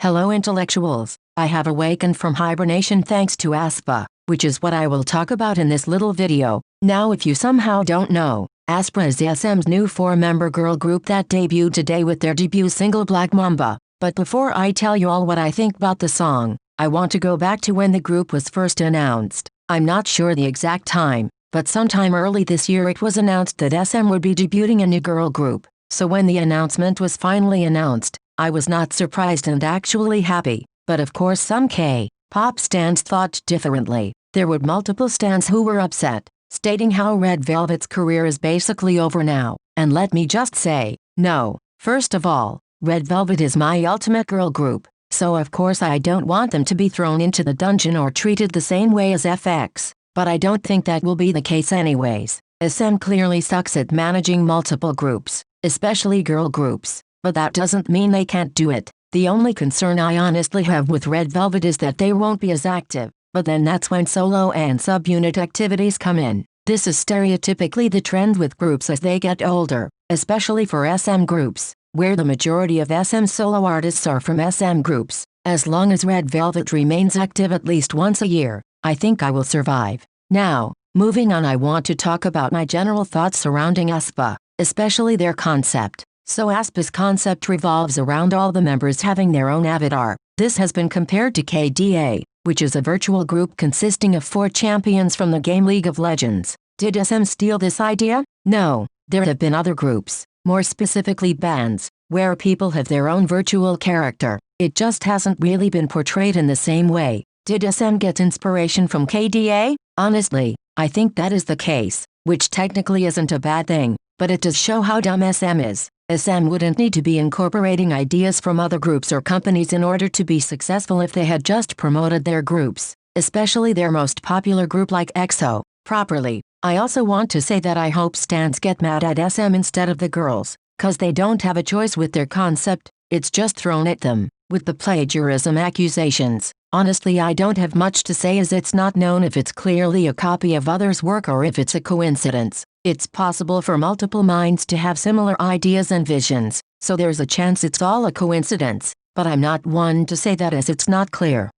Hello intellectuals, I have awakened from hibernation thanks to Aespa, which is what I will talk about in this little video. Now if you somehow don't know, Aespa is SM's new 4-member girl group that debuted today with their debut single Black Mamba. But before I tell you all what I think about the song, I want to go back to when the group was first announced. I'm not sure the exact time, but sometime early this year it was announced that SM would be debuting a new girl group. So when the announcement was finally announced, I was not surprised and actually happy, but of course some K-pop stans thought differently. There were multiple stans who were upset, stating how Red Velvet's career is basically over now, and let me just say, no. First of all, Red Velvet is my ultimate girl group, so of course I don't want them to be thrown into the dungeon or treated the same way as FX, but I don't think that will be the case anyways. SM clearly sucks at managing multiple groups, especially girl groups. But that doesn't mean they can't do it. The only concern I honestly have with Red Velvet is that they won't be as active, but then that's when solo and subunit activities come in. This is stereotypically the trend with groups as they get older, especially for SM groups, where the majority of SM solo artists are from SM groups. As long as Red Velvet remains active at least once a year, I think I will survive. Now, moving on, I want to talk about my general thoughts surrounding Aespa, especially their concept. So Aespa's concept revolves around all the members having their own avatar. This has been compared to KDA, which is a virtual group consisting of 4 champions from the game League of Legends. Did SM steal this idea? No, there have been other groups, more specifically bands, where people have their own virtual character. It just hasn't really been portrayed in the same way. Did SM get inspiration from KDA? Honestly, I think that is the case, which technically isn't a bad thing, but it does show how dumb SM is. SM wouldn't need to be incorporating ideas from other groups or companies in order to be successful if they had just promoted their groups, especially their most popular group like EXO, properly. I also want to say that I hope stans get mad at SM instead of the girls, cause they don't have a choice with their concept, it's just thrown at them. With the plagiarism accusations, honestly I don't have much to say as it's not known if it's clearly a copy of others' work or if it's a coincidence. It's possible for multiple minds to have similar ideas and visions, so there's a chance it's all a coincidence, but I'm not one to say that as it's not clear.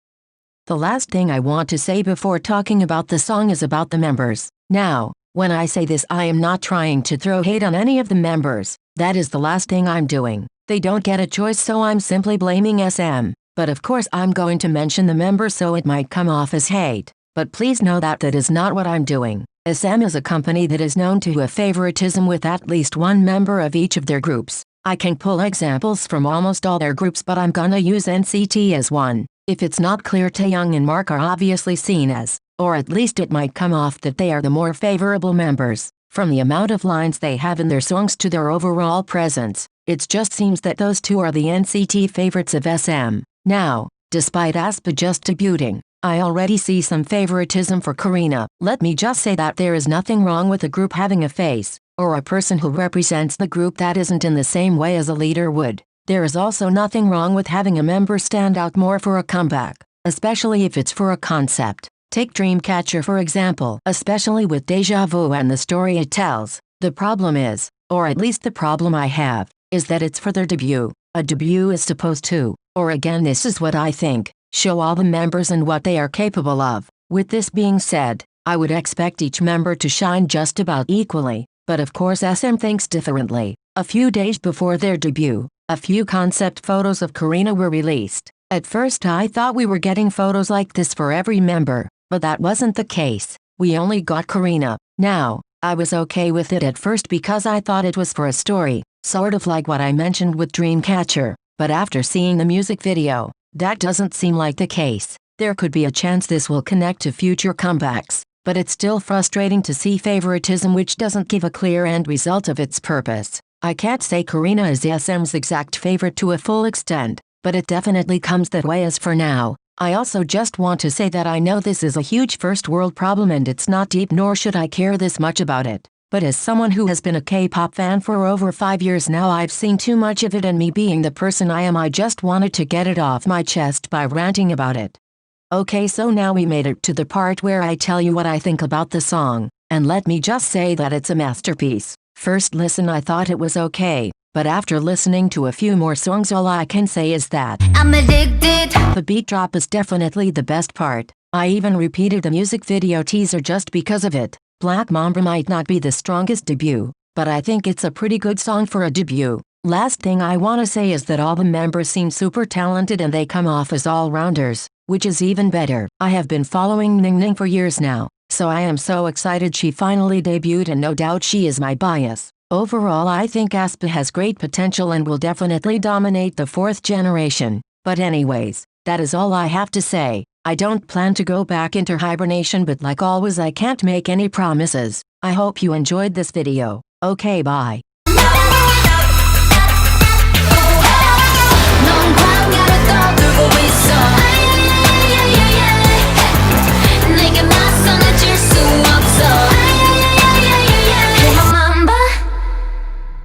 The last thing I want to say before talking about the song is about the members. Now, when I say this I am not trying to throw hate on any of the members, that is the last thing I'm doing. They don't get a choice so I'm simply blaming SM, but of course I'm going to mention the members so it might come off as hate, but please know that that is not what I'm doing. SM is a company that is known to have favoritism with at least one member of each of their groups. I can pull examples from almost all their groups but I'm gonna use NCT as one. If it's not clear, Taeyoung and Mark are obviously seen as, or at least it might come off that they are the more favorable members. From the amount of lines they have in their songs to their overall presence, it just seems that those two are the NCT favorites of SM. Now, despite Aespa just debuting, I already see some favoritism for Karina. Let me just say that there is nothing wrong with a group having a face, or a person who represents the group that isn't in the same way as a leader would. There is also nothing wrong with having a member stand out more for a comeback, especially if it's for a concept. Take Dreamcatcher for example, especially with Deja Vu and the story it tells. The problem is, or at least the problem I have, is that it's for their debut. A debut is supposed to, or again this is what I think, show all the members and what they are capable of. With this being said, I would expect each member to shine just about equally, but of course SM thinks differently. A few days before their debut, a few concept photos of Karina were released. At first I thought we were getting photos like this for every member, but that wasn't the case. We only got Karina. Now, I was okay with it at first because I thought it was for a story, sort of like what I mentioned with Dreamcatcher, but after seeing the music video, that doesn't seem like the case. There could be a chance this will connect to future comebacks, but it's still frustrating to see favoritism which doesn't give a clear end result of its purpose. I can't say Karina is SM's exact favorite to a full extent, but it definitely comes that way as for now. I also just want to say that I know this is a huge first world problem and it's not deep nor should I care this much about it. But as someone who has been a K-pop fan for over 5 years now, I've seen too much of it, and me being the person I am, I just wanted to get it off my chest by ranting about it. Okay, so now we made it to the part where I tell you what I think about the song, and let me just say that it's a masterpiece. First listen I thought it was okay, but after listening to a few more songs all I can say is that I'm addicted. the beat drop is definitely the best part. I even repeated the music video teaser just because of it. Black Mamba might not be the strongest debut, but I think it's a pretty good song for a debut. Last thing I wanna say is that all the members seem super talented and they come off as all-rounders, which is even better. I have been following Ning Ning for years now, so I am so excited she finally debuted and no doubt she is my bias. Overall I think Aespa has great potential and will definitely dominate the 4th generation. But anyways, that is all I have to say. I don't plan to go back into hibernation, but like always I can't make any promises. I hope you enjoyed this video. Okay, bye.